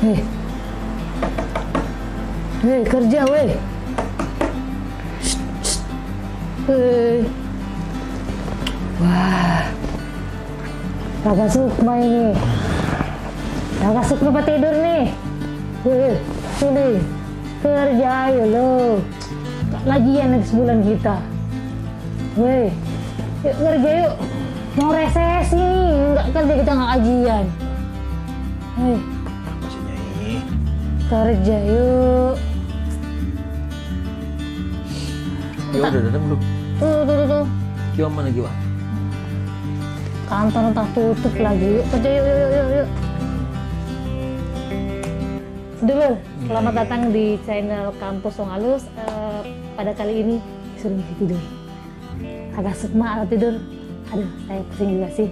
Hei, hei kerja weh. Hei. Wah, Raka Sukma ini. Raka Sukma apa tidur nih? Hei, sini kerja ayo lo. Lagian habis bulan kita. Weh, yuk kerja yuk. Mau resesi nih, nggak kerja kita nggak gajian. Hei, Maksudnya ini. kerja yuk. Kiwa udah datang belum? Tuh. Kiwa mana Kiwa? Kantor entah tutup lagi. Yuk kerja yuk. Dulu, selamat datang di channel Kampus Song Halus. Pada kali ini suruh tidur. Agak Sukma atau tidur. Aduh, saya pusing juga sih.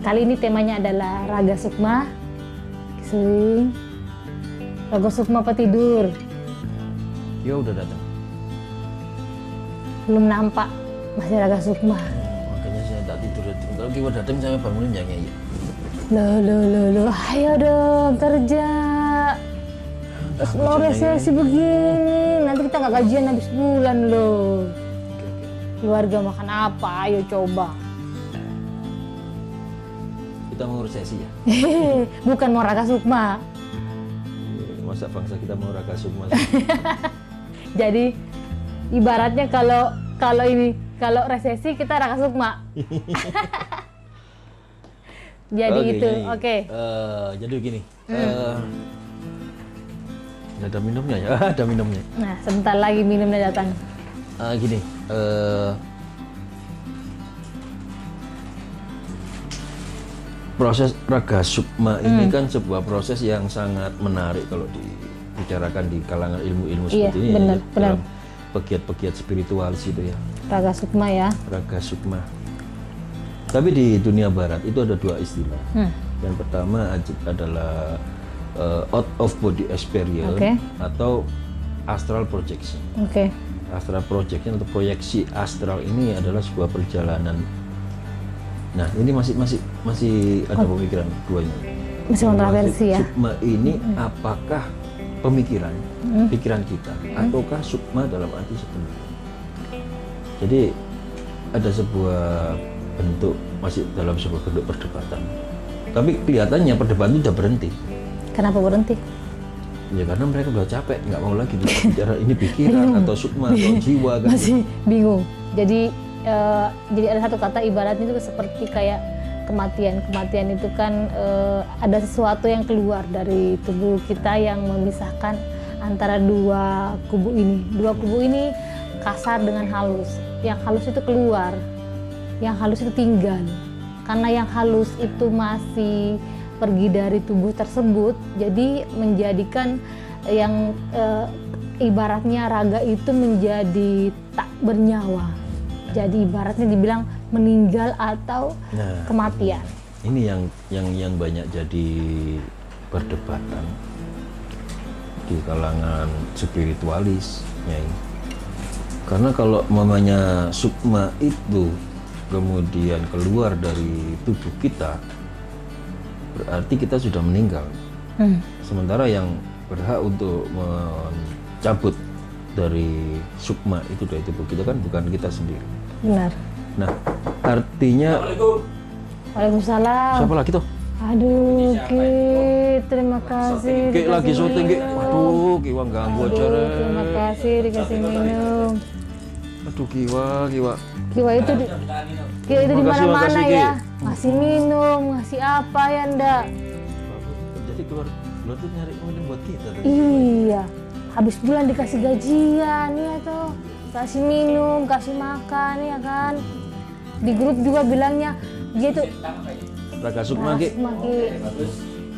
Kali ini temanya adalah Raga Sukma. Swing. Raga Sukma apa tidur? Kiwa udah datang. Belum nampak. Masih Raga Sukma. Makanya saya tak tidur. Kalau Kiwa datang saya bangunin ya. Loh. Ayo dong kerja. Mau resesi begini, nanti kita nggak gajian habis bulan loh. Keluarga makan apa? Ayo coba. Kita mau resesi ya? Bukan mau Raka Sukma. Masa bangsa kita mau Raka Sukma? Jadi ibaratnya kalau resesi kita Raka Sukma. Jadi itu, oke. Jadi begini. Ada minumnya ya? Ada minumnya. Nah, sebentar lagi minumnya datang. Gini. Proses Raga Sukma ini kan sebuah proses yang sangat menarik kalau dibicarakan di kalangan ilmu-ilmu Iya, seperti ini. benar. Dalam pegiat-pegiat spiritualis itu ya. Raga Sukma ya. Raga Sukma. Tapi di dunia barat itu ada dua istilah. Yang pertama adalah out of body experience Oke. atau astral projection. Oke. Astral projection atau proyeksi astral ini adalah sebuah perjalanan. Nah, ini masih ada pemikiran duanya. Masih kontroversi ya. Sukma ini apakah pemikiran, pikiran kita, ataukah sukma dalam arti sebenarnya? Jadi ada sebuah bentuk, masih dalam sebuah bentuk perdebatan. Tapi kelihatannya perdebatan itu sudah berhenti. Kenapa berhenti? Ya karena mereka udah capek, nggak mau lagi bicara ini pikiran atau sukma atau jiwa kan. Masih bingung. Jadi ada satu kata ibaratnya itu seperti kayak kematian. Kematian itu kan ada sesuatu yang keluar dari tubuh kita yang memisahkan antara dua kubu ini. Dua kubu ini kasar dengan halus. Yang halus itu keluar, yang halus itu tinggal. Karena yang halus itu masih pergi dari tubuh tersebut, jadi menjadikan yang ibaratnya raga itu menjadi tak bernyawa. Jadi ibaratnya dibilang meninggal atau kematian. Ini yang banyak jadi perdebatan di kalangan spiritualis, Nyai. Karena kalau mamanya sukma itu kemudian keluar dari tubuh kita, berarti kita sudah meninggal. Sementara yang berhak untuk mencabut dari sukma itu dari tubuh kita kan bukan kita sendiri. Benar. Nah, artinya Waalaikumsalam. siapa lagi tuh? Aduh, Ki, terima kasih. Ki lagi dikasih syuting, Ki. minum. Waduh, Kiwa ganggu acara. Terima kasih dikasih minum. Aduh, Kiwa. Kiwa itu di Makasih, mana-mana makasih, Ki. ya. Ngasih minum, ngasih apa ya ndak? Jadi keluar tuh nyari minum buat kita tadi. Iya. Habis bulan dikasih gajian ya toh. Kasih minum, kasih makan ya kan. Di grup juga bilangnya dia tuh Raga Sukma, Ki.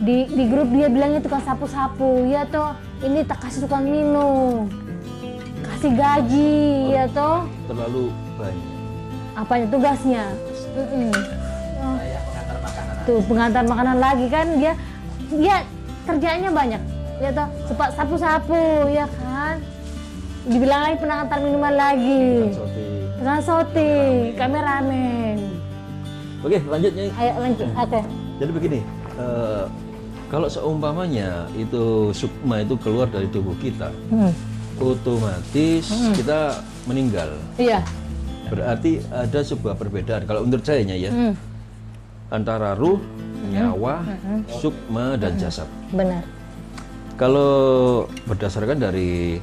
di grup dia bilangnya tukang sapu-sapu ya toh. Ini tak kasih tukang minum, kasih gaji ya toh. Terlalu banyak. Apanya tugasnya? Tuh pengantar makanan lagi kan dia kerjanya banyak ya toh, sapu-sapu ya kan. Dibilang lagi pengantar minuman lagi, pengantar shooting, kameramen. Oke, lanjut, Nyai. Ayo lanjut. Oke. Jadi begini, Kalau seumpamanya itu sukma itu keluar dari tubuh kita, otomatis kita meninggal. Iya. Berarti ada sebuah perbedaan. Kalau menurut saya ya, antara ruh, nyawa, sukma dan jasad. Benar. Kalau berdasarkan dari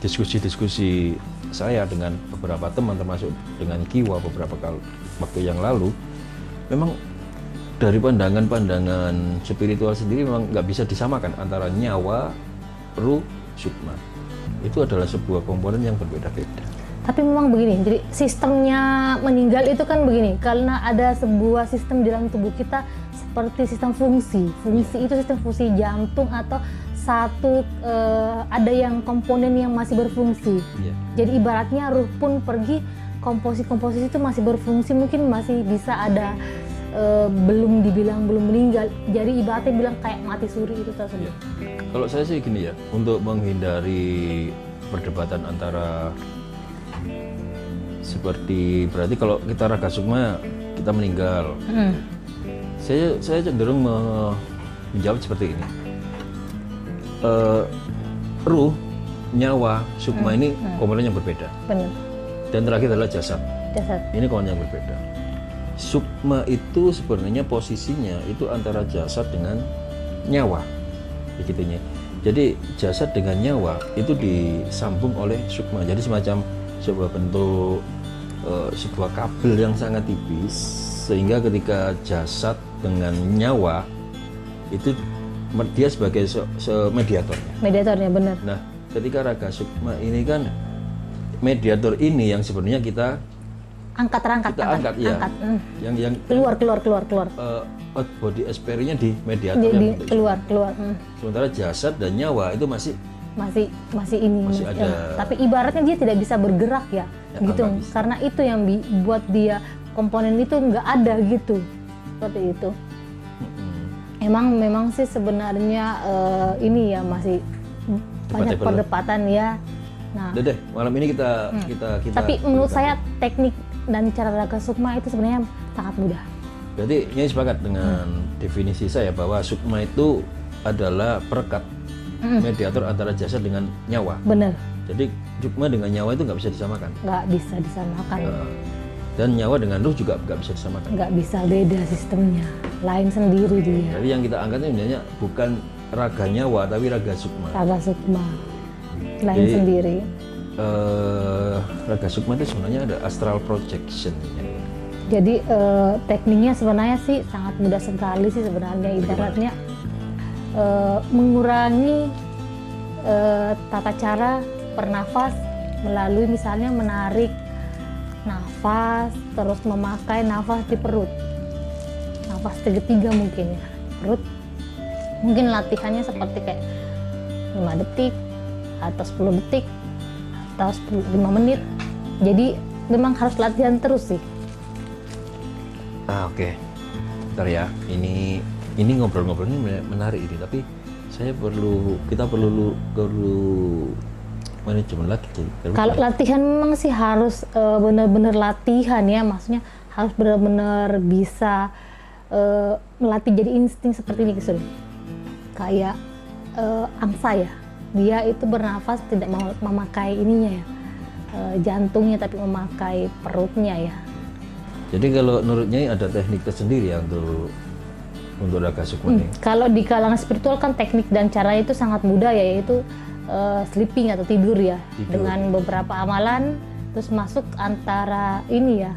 diskusi-diskusi saya dengan beberapa teman, termasuk dengan Kiwa beberapa waktu yang lalu, memang dari pandangan-pandangan spiritual sendiri memang nggak bisa disamakan antara nyawa, ruh, sukma. Itu adalah sebuah komponen yang berbeda-beda. Tapi memang begini, jadi sistemnya meninggal itu kan begini, karena ada sebuah sistem di dalam tubuh kita seperti sistem fungsi. Fungsi itu sistem fungsi jantung atau satu ada yang komponen yang masih berfungsi. Iya. Jadi ibaratnya ruh pun pergi, komposisi itu masih berfungsi, mungkin masih bisa ada belum dibilang belum meninggal. Jadi ibaratnya bilang kayak mati suri itu tersebut. Iya. Kalau saya sih gini ya, untuk menghindari perdebatan antara seperti berarti kalau kita raga sukma kita meninggal. Saya cenderung menjawab seperti ini. Ruh, nyawa, sukma ini komponen yang berbeda. Benar. Dan terakhir adalah jasad. Jasad. Ini komponen yang berbeda. Sukma itu sebenarnya posisinya itu antara jasad dengan nyawa, begitunya. Jadi jasad dengan nyawa itu disambung oleh sukma. Jadi semacam sebuah bentuk sebuah kabel yang sangat tipis, sehingga ketika jasad dengan nyawa itu dia sebagai mediatornya. Mediatornya benar. Nah, ketika raga sukma ini kan mediator ini yang sebenarnya kita Angkat. ya. Yang Keluar. Out body experience-nya di mediator Jadi yang keluar. Sementara jasad dan nyawa itu masih ini masih ada. tapi ibaratnya dia tidak bisa bergerak ya gitu, nggak bisa. karena itu yang buat dia komponen itu nggak ada gitu, seperti itu. Memang sih sebenarnya ini ya masih banyak perdebatan ya. Nah, udah deh, malam ini kita tapi menurut saya teknik dan cara raga sukma itu sebenarnya sangat mudah. Berarti ini sepakat dengan definisi saya bahwa sukma itu adalah perekat mediator antara jasad dengan nyawa. Benar. Jadi sukma dengan nyawa itu nggak bisa disamakan. Nggak bisa disamakan. Dan nyawa dengan ruh juga nggak bisa disamakan. Nggak bisa, beda sistemnya, lain sendiri dia. Jadi yang kita angkat ini sebenarnya bukan raga nyawa tapi raga sukma. Raga sukma, lain Jadi, sendiri. Raga sukma itu sebenarnya ada astral projection. Jadi tekniknya sebenarnya sih sangat mudah sekali sih sebenarnya, ibaratnya mengurangi tata cara bernafas melalui misalnya menarik nafas, terus memakai nafas di perut, nafas segitiga mungkin ya, perut. Mungkin latihannya seperti kayak 5 detik atau 10 detik atau 5 menit. Jadi memang harus latihan terus sih. Oke. Bentar ya. Ini ngobrol-ngobrol ini menarik ini, tapi kita perlu manajemen lagi. Kalau latihan memang sih harus benar-benar latihan ya, maksudnya harus benar-benar bisa melatih jadi insting seperti ini gitu. Kayak angsa ya, dia itu bernafas tidak memakai ininya ya, jantungnya, tapi memakai perutnya ya. Jadi kalau menurut Nyai ada teknik tersendiri ya untuk raga sukma ini. Kalau di kalangan spiritual kan teknik dan caranya itu sangat mudah ya, yaitu sleeping atau tidur ya, dengan beberapa amalan, terus masuk antara ini ya,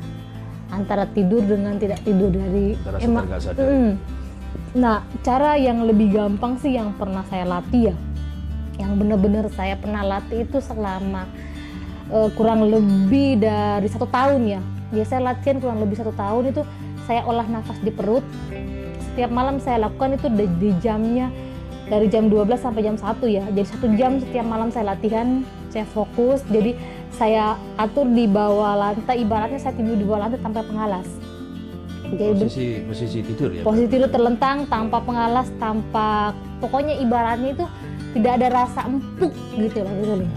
antara tidur dengan tidak tidur dari Nah, cara yang lebih gampang sih yang pernah saya latih ya, yang benar-benar saya pernah latih itu selama kurang lebih dari 1 tahun ya. Biasanya latihan kurang lebih 1 tahun itu saya olah nafas di perut. Setiap malam saya lakukan itu di jamnya dari jam 12 sampai jam 1 ya. Jadi 1 jam setiap malam saya latihan, saya fokus. Jadi saya atur di bawah lantai, ibaratnya saya tidur di bawah lantai tanpa pengalas. Jadi posisi tidur ya. Posisi tidur terlentang tanpa pengalas, pokoknya ibaratnya itu tidak ada rasa empuk gitu lah gitu nih.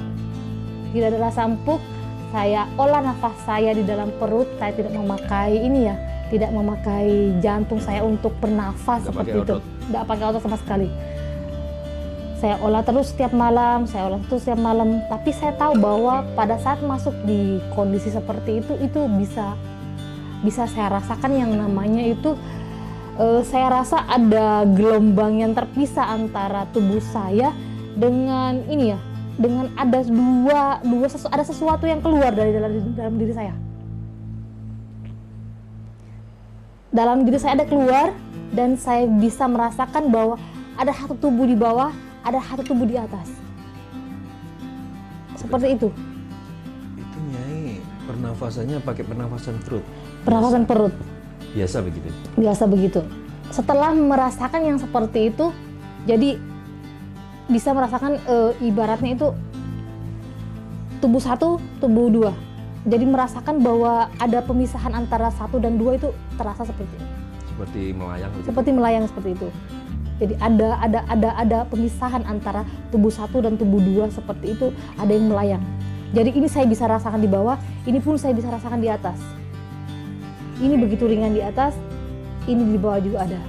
Tidak ada rasa empuk. Saya olah nafas saya di dalam perut, saya tidak memakai ini ya, tidak memakai jantung saya untuk bernafas seperti itu. nggak pakai otot sama sekali. Saya olah terus setiap malam, tapi saya tahu bahwa pada saat masuk di kondisi seperti itu bisa saya rasakan yang namanya itu, saya rasa ada gelombang yang terpisah antara tubuh saya dengan ini ya, dengan ada ada sesuatu yang keluar dari dalam diri saya. Dalam diri saya ada keluar, dan saya bisa merasakan bahwa ada satu tubuh di bawah, ada satu tubuh di atas. Seperti itu. Itu Nyai pernafasannya pakai pernafasan perut. Pernafasan perut. Biasa begitu. Biasa begitu. Setelah merasakan yang seperti itu, jadi bisa merasakan ibaratnya itu tubuh satu, tubuh dua. Jadi merasakan bahwa ada pemisahan antara satu dan dua itu terasa seperti melayang begitu. Seperti melayang seperti itu. Jadi ada pemisahan antara tubuh satu dan tubuh dua seperti itu, ada yang melayang. Jadi ini saya bisa rasakan di bawah, ini pun saya bisa rasakan di atas. Ini begitu ringan di atas, ini di bawah juga ada.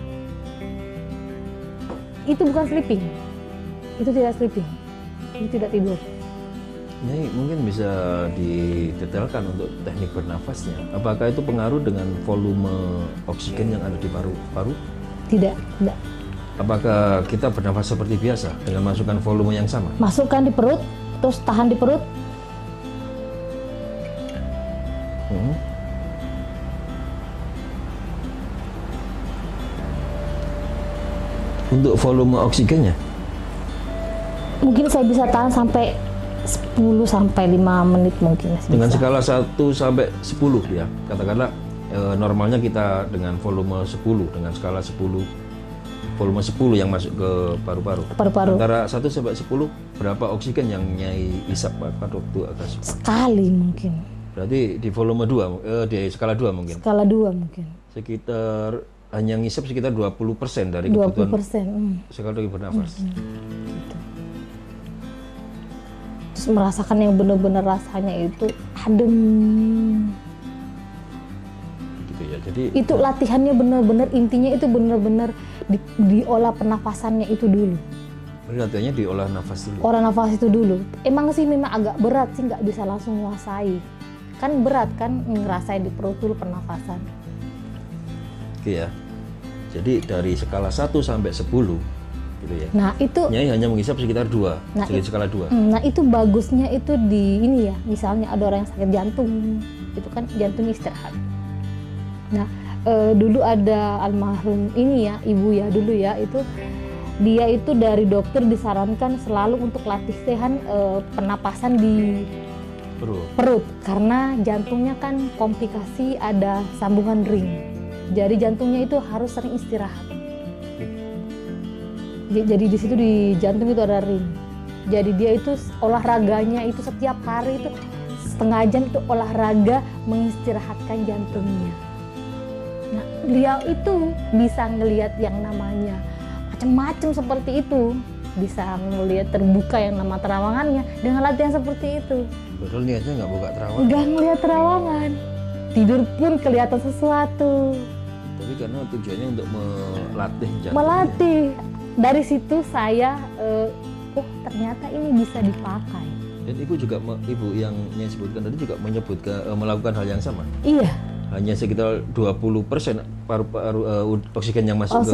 Itu bukan sleeping. Itu tidak sleeping. Itu tidak tidur. Nyai mungkin bisa didetailkan untuk teknik bernafasnya. Apakah itu pengaruh dengan volume oksigen yang ada di paru-paru? Tidak. Apakah kita bernafas seperti biasa dengan masukkan volume yang sama? Masukkan di perut, terus tahan di perut. Untuk volume oksigennya? Mungkin saya bisa tahan sampai 10 sampai 5 menit mungkin. Dengan skala 1 sampai 10 ya. Katakanlah normalnya kita dengan volume 10, dengan skala 10, volume 10 yang masuk ke paru-paru. Antara 1 sampai 10 berapa oksigen yang Nyai hisap pada waktu agak sekali mungkin. Berarti di volume 2, di skala 2 mungkin. Skala 2 mungkin. Sekitar hanya ngisap sekitar 20% dari 20%, kebutuhan sekali bernafas. Gitu. Terus merasakan yang benar-benar rasanya itu adem. Gitu ya. Jadi itu latihannya benar-benar, intinya itu benar-benar diolah pernafasannya itu dulu. Latihannya diolah nafas dulu. Olah nafas itu dulu. Emang sih memang agak berat sih, nggak bisa langsung menguasai. Kan berat kan ngerasain di perut dulu pernafasan. Oke ya. Jadi dari skala 1 sampai 10 gitu ya. Nah, itu Nyai hanya menghisap sekitar 2, skala 2. Nah, itu bagusnya itu di ini ya. Misalnya ada orang yang sakit jantung, itu kan jantungnya istirahat. Nah, dulu ada almarhum ini ya, ibu ya dulu ya, itu dia itu dari dokter disarankan selalu untuk latihan pernapasan di perut karena jantungnya kan komplikasi, ada sambungan ring. Jadi jantungnya itu harus sering istirahat. Jadi di situ di jantung itu ada ring. Jadi dia itu olahraganya itu setiap hari itu setengah jam itu olahraga mengistirahatkan jantungnya. Nah, beliau itu bisa ngelihat yang namanya macam-macam seperti itu. Bisa ngelihat terbuka yang nama terawangannya dengan latihan seperti itu. Padahal niatnya nggak buka terawangan. Nggak ngelihat terawangan. Tidur pun kelihatan sesuatu. Tapi karena tujuannya untuk melatih jantung. Melatih. Dari situ saya, ternyata ini bisa dipakai. Dan ibu yang Nyai sebutkan tadi juga melakukan hal yang sama. Iya. Hanya sekitar 20% paru-paru oksigen yang masuk ke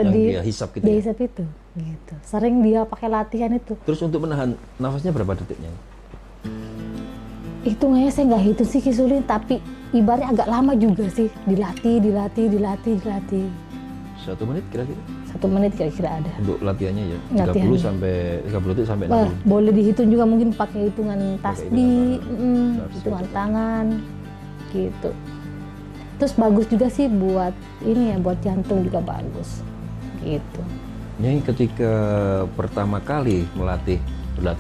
yang dia hisap gitu. Dia hisap itu. Gitu. Sering dia pakai latihan itu. Terus untuk menahan nafasnya berapa detiknya? Hitungnya saya nggak hitung sih Kisulin, tapi ibaratnya agak lama juga sih. Dilatih. 1 menit kira-kira? 1 menit kira-kira ada. Untuk latihannya ya? 30 detik sampai 60. Boleh dihitung juga mungkin pakai hitungan tasbih, hitungan tangan, gitu. Terus bagus juga sih buat ini ya, buat jantung juga bagus, gitu. Nyai ketika pertama kali berlatih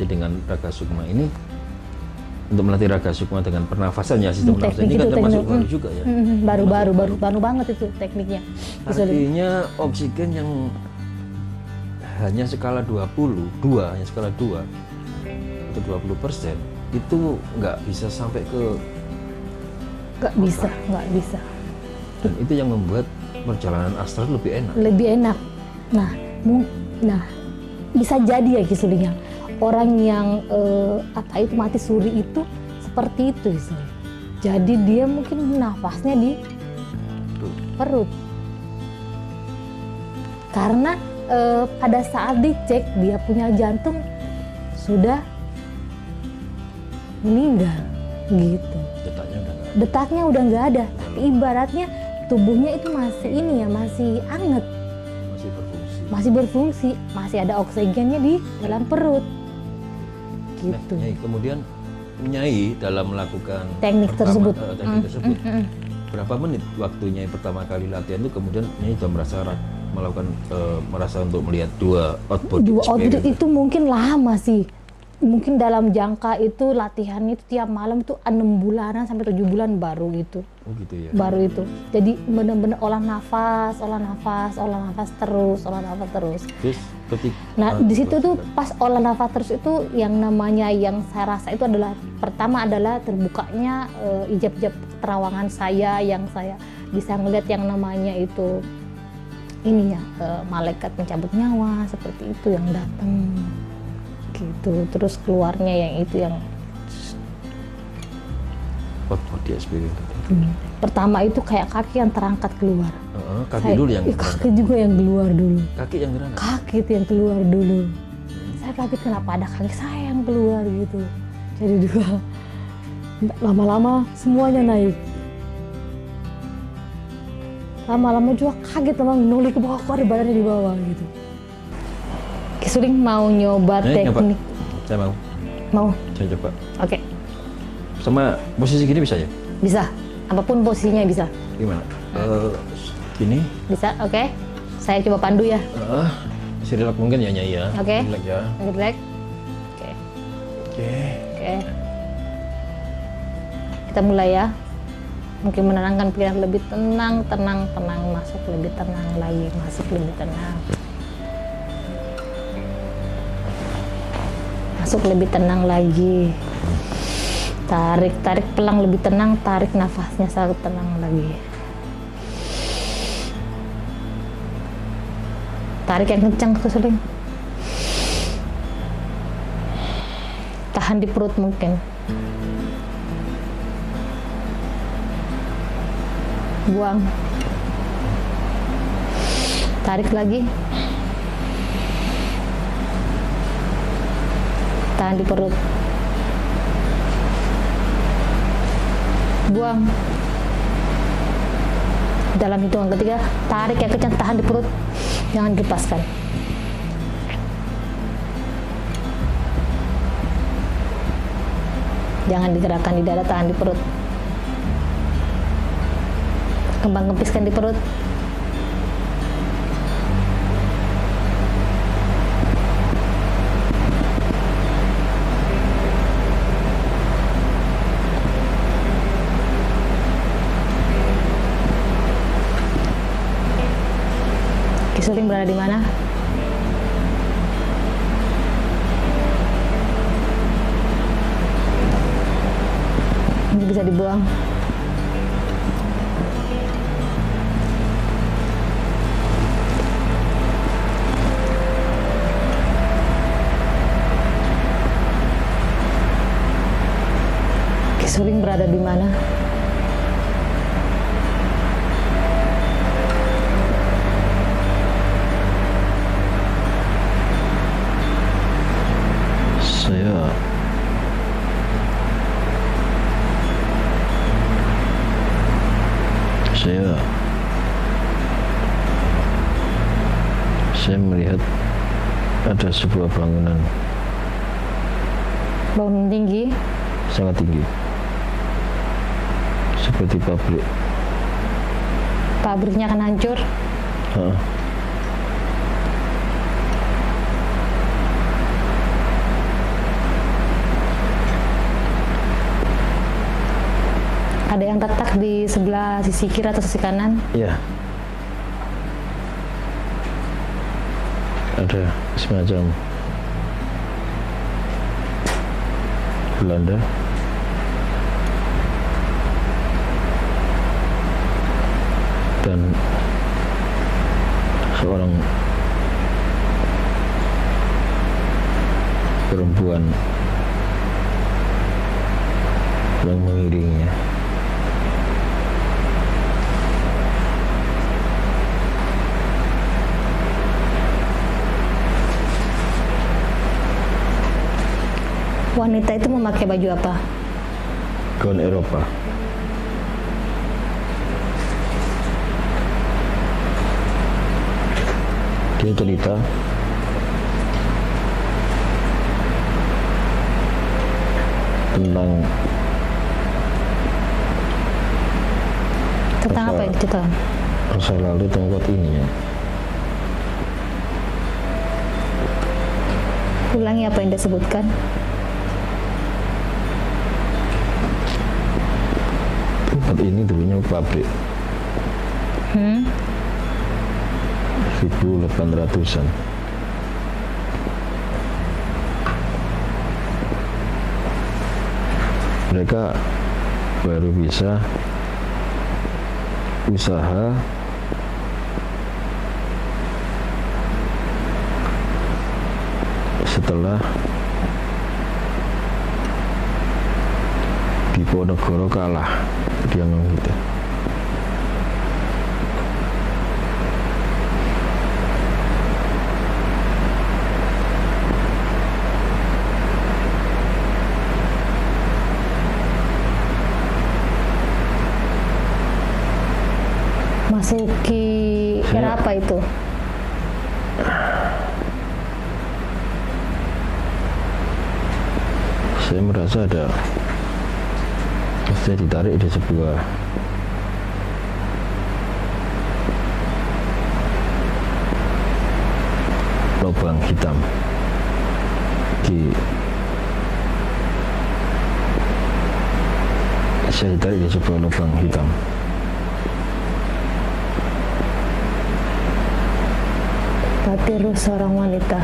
dengan Raga Sukma ini, untuk melatih Raga Sukma dengan pernafasan ya, sistem pernafasan ini kan termasuk baru juga ya. Baru banget itu tekniknya. Artinya oksigen yang hanya skala 22 atau 20% itu nggak bisa sampai ke nggak bisa. Dan itu yang membuat perjalanan astral lebih enak. Lebih enak. Nah, nah bisa jadi ya Ki Suling, ya, orang yang itu mati suri itu seperti itu Ki Suling. Jadi dia mungkin nafasnya di perut. Karena pada saat dicek dia punya jantung sudah meninggal gitu. Detaknya udah nggak ada. Tapi ibaratnya tubuhnya itu masih ini ya, masih anget. Masih berfungsi, masih ada oksigennya di dalam perut. Gitu. Nah, Nyai, kemudian Nyai dalam melakukan teknik tersebut. Berapa menit waktu Nyai pertama kali latihan itu kemudian Nyai sudah merasa untuk melihat dua output itu mungkin lama sih. Mungkin dalam jangka itu latihan itu tiap malam itu 6 bulanan sampai 7 bulan baru gitu. Oh gitu ya. Baru itu. Jadi benar-benar olah nafas terus. Terus Nah, di situ tuh pas olah nafas terus itu yang namanya yang saya rasa itu adalah pertama adalah terbukanya ijab-ijab terawangan saya yang saya bisa ngeliat yang namanya itu ini ya malaikat pencabut nyawa seperti itu yang datang. Gitu, terus keluarnya yang itu yang body experience. Pertama itu kayak kaki yang terangkat keluar. Kaki dulu yang kaki juga yang keluar dulu. Kaki yang terangkat. Kaki itu yang keluar dulu. Saya kaget kenapa ada kaki saya yang keluar gitu. Jadi dua. Lama-lama semuanya naik. Lama-lama juga kaget teman nuli ke bawah, kok ada badannya di bawah gitu. Ki Suling mau nyoba teknik? Saya mau. Mau? Saya coba. Oke. Sama posisi gini bisa ya? Bisa. Apapun posisinya bisa. Gimana? Gini? Bisa, oke. Saya coba pandu ya. Relax mungkin ya Nyai ya. Oke. Relax ya. Relax. Oke. Oke. Kita mulai ya. Mungkin menenangkan pikiran lebih tenang, masuk lebih tenang lagi, masuk lebih tenang. Masuk lebih tenang lagi. Tarik pelang lebih tenang, tarik nafasnya sangat tenang lagi. Tarik yang kencang Ki Suling. Tahan di perut mungkin. Buang. Tarik lagi. Tahan di perut. Buang. Dalam hitungan ketiga, tarik yang kencang, tahan di perut, jangan dilepaskan. Jangan digerakkan di dada, tahan di perut. Kembang kempiskan di perut. Ki Suling berada di mana? Ini bisa dibuang. Ki Suling berada di mana? Saya melihat ada sebuah bangunan tinggi, sangat tinggi, seperti pabrik. Pabriknya akan hancur. Ada yang retak di sebelah sisi kiri atau sisi kanan? Iya. Ada semacam Belanda dan seorang perempuan yang mengiringinya. Wanita itu memakai baju apa? Gaun Eropa. Dia cerita tentang Tentang apa yang diceritakan? masa lalu tempat ini ya. Ulangi apa yang disebutkan. Tempat ini dulunya pabrik 1800-an. Mereka baru bisa usaha setelah Diponegoro kalah, dia ngomong gitu. Masuki era apa itu? Saya merasa saya ditarik di sebuah lubang hitam saya ditarik di sebuah lubang hitam. Berarti Ruh seorang wanita.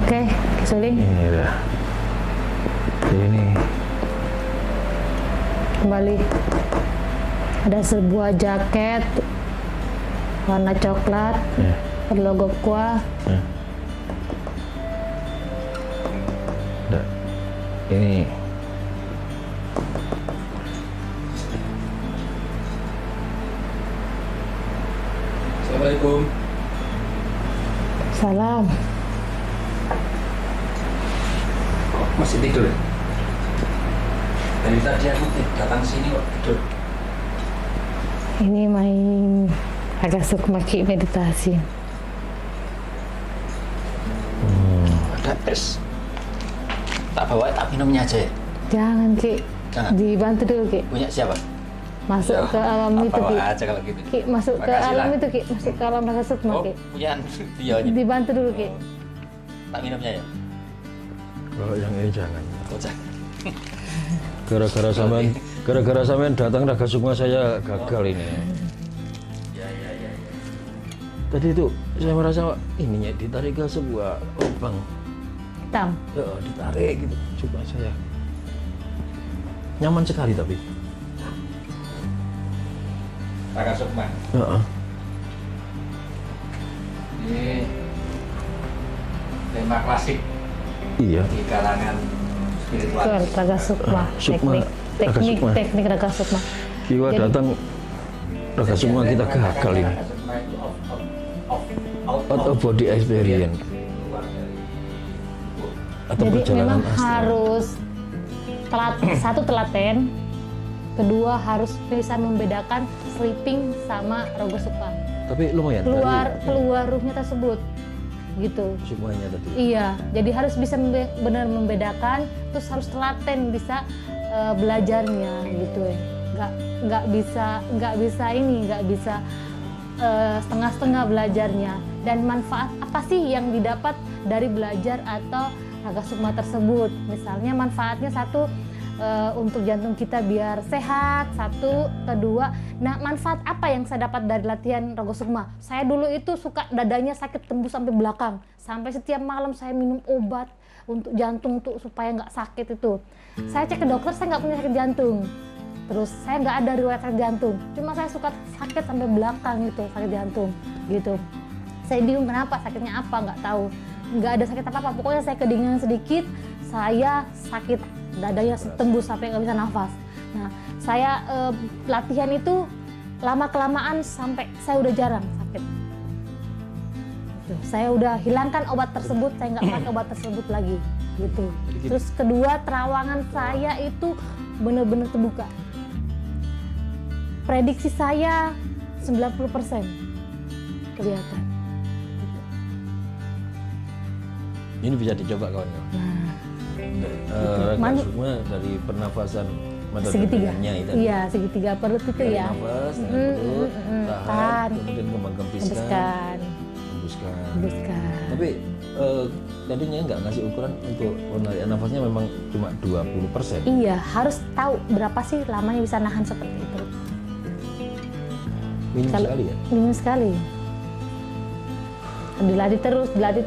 Oke, Suling. Ini dah. Ini Kembali. Ada sebuah jaket warna coklat ya, berlogo Kuah. ya. Dah. Ini Assalamualaikum. Salam. Masih tidur ya? Dari tadi aku datang sini kok tidur. Ini main agak sukma ki meditasi. Ada es. Tak bawa, tak minumnya aja ya? Jangan Ki, Jangan. dibantu dulu Ki. Punya siapa? Masuk Ya, ke alam tak itu bawa Ki. aja kalau gitu. Ki masuk ke Makasih alam lah. itu Ki, masuk ke alam rasa sukma Oh, Ki. punya dia ini. Dibantu dulu Ki. Tak minumnya ya? kalau yang ini jangan. Oh, jangan. Gara-gara sampean datang Raga Sukma saya gagal ini. Ya. Tadi itu saya merasa ininya ditarik ke sebuah lubang. Hitam. Ya, ditarik gitu. Coba saya. Nyaman sekali tapi. Raka Sukma. Heeh. Ini tema klasik Iya. di kalangan spiritual. Betul, raga sukma. Sukma, Raga Teknik Sukma. teknik raga sukma. Kiwa Jadi- datang Raga Sukma kita gagal ini. Raka Sukma itu Out of body experience keluar dari atau Jadi perjalanan memang astral. harus satu telaten, kedua harus bisa membedakan sleeping sama raga sukma. Tapi lumayan Keluar ruhnya tersebut, gitu. Sukmanya tadi. Iya, jadi harus bisa benar membedakan, terus harus telaten bisa belajarnya gitu ya. Nggak bisa setengah-setengah belajarnya. Dan manfaat apa sih yang didapat dari belajar atau raga sukma tersebut? Misalnya manfaatnya satu, untuk jantung kita biar sehat, satu, kedua. Nah, manfaat apa yang saya dapat dari latihan raga sukma? Saya dulu itu suka dadanya sakit tembus sampai belakang, sampai setiap malam saya minum obat untuk jantung tuh supaya nggak sakit itu. Saya cek ke dokter, saya nggak punya sakit jantung. Terus saya nggak ada riwayat sakit jantung, cuma saya suka sakit sampai belakang gitu, sakit jantung gitu. Saya bingung kenapa, sakitnya apa, nggak tahu. Nggak ada sakit apa-apa, pokoknya saya kedinginan sedikit, saya sakit, dadanya tembus sampai nggak bisa nafas. Nah, saya latihan itu lama-kelamaan sampai saya udah jarang sakit. Gitu. Saya udah hilangkan obat tersebut, saya nggak pakai obat tersebut lagi. Gitu. Terus kedua, terawangan saya itu benar-benar terbuka. Prediksi saya 90% kelihatan. Ini bisa dicoba kawan-kawan. Man- Sukma dari pernafasan metode Segitiga. dengannya itu. Iya, segitiga perut itu Dari ya. nafas dengan perut, tahan, Tahan. kemudian kembang-kempiskan, Hembuskan, hembuskan. hembuskan. Tapi tadinya nggak ngasih ukuran untuk penarikan nafasnya, memang cuma 20%. Iya, harus tahu berapa sih lamanya bisa nahan seperti itu. Minim Kalau- sekali ya. Minim sekali. Dilatih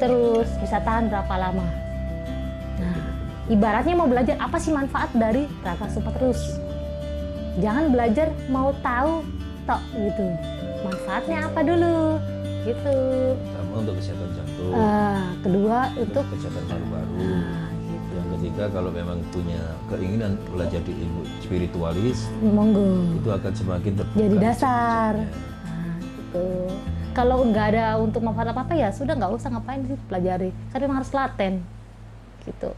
terus, bisa tahan berapa lama. Nah, ibaratnya mau belajar apa sih manfaat dari Raka Sukma terus. Jangan belajar mau tahu tok gitu. Manfaatnya apa dulu? Gitu. Pertama untuk kesehatan jantung, Kedua untuk kesehatan paru-paru. gitu. Yang ketiga, kalau memang punya keinginan belajar di ilmu spiritualis, Monggo. itu akan semakin terbuka. Jadi dasar. konsepnya. Nah, gitu. Kalau nggak ada untuk manfaat apa-apa ya sudah nggak usah ngapain sih pelajari. Tapi memang harus laten. Gitu.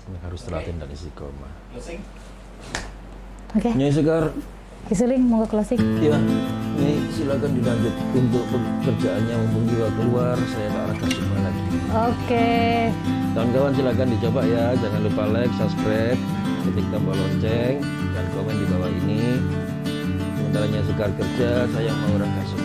Ini harus telaten dan istiqomah. Oke. Nyai Sekar, Kisuling, monggo closing. ya, ini silakan dilanjut untuk pekerjaannya, mumpung juga keluar, saya tak Raka Sukma lagi. Oke. Kawan-kawan silakan dicoba ya, jangan lupa like, subscribe, ketik tombol lonceng, dan komen di bawah ini. Sementara Nyai Sekar kerja, saya mau Raka Sukma.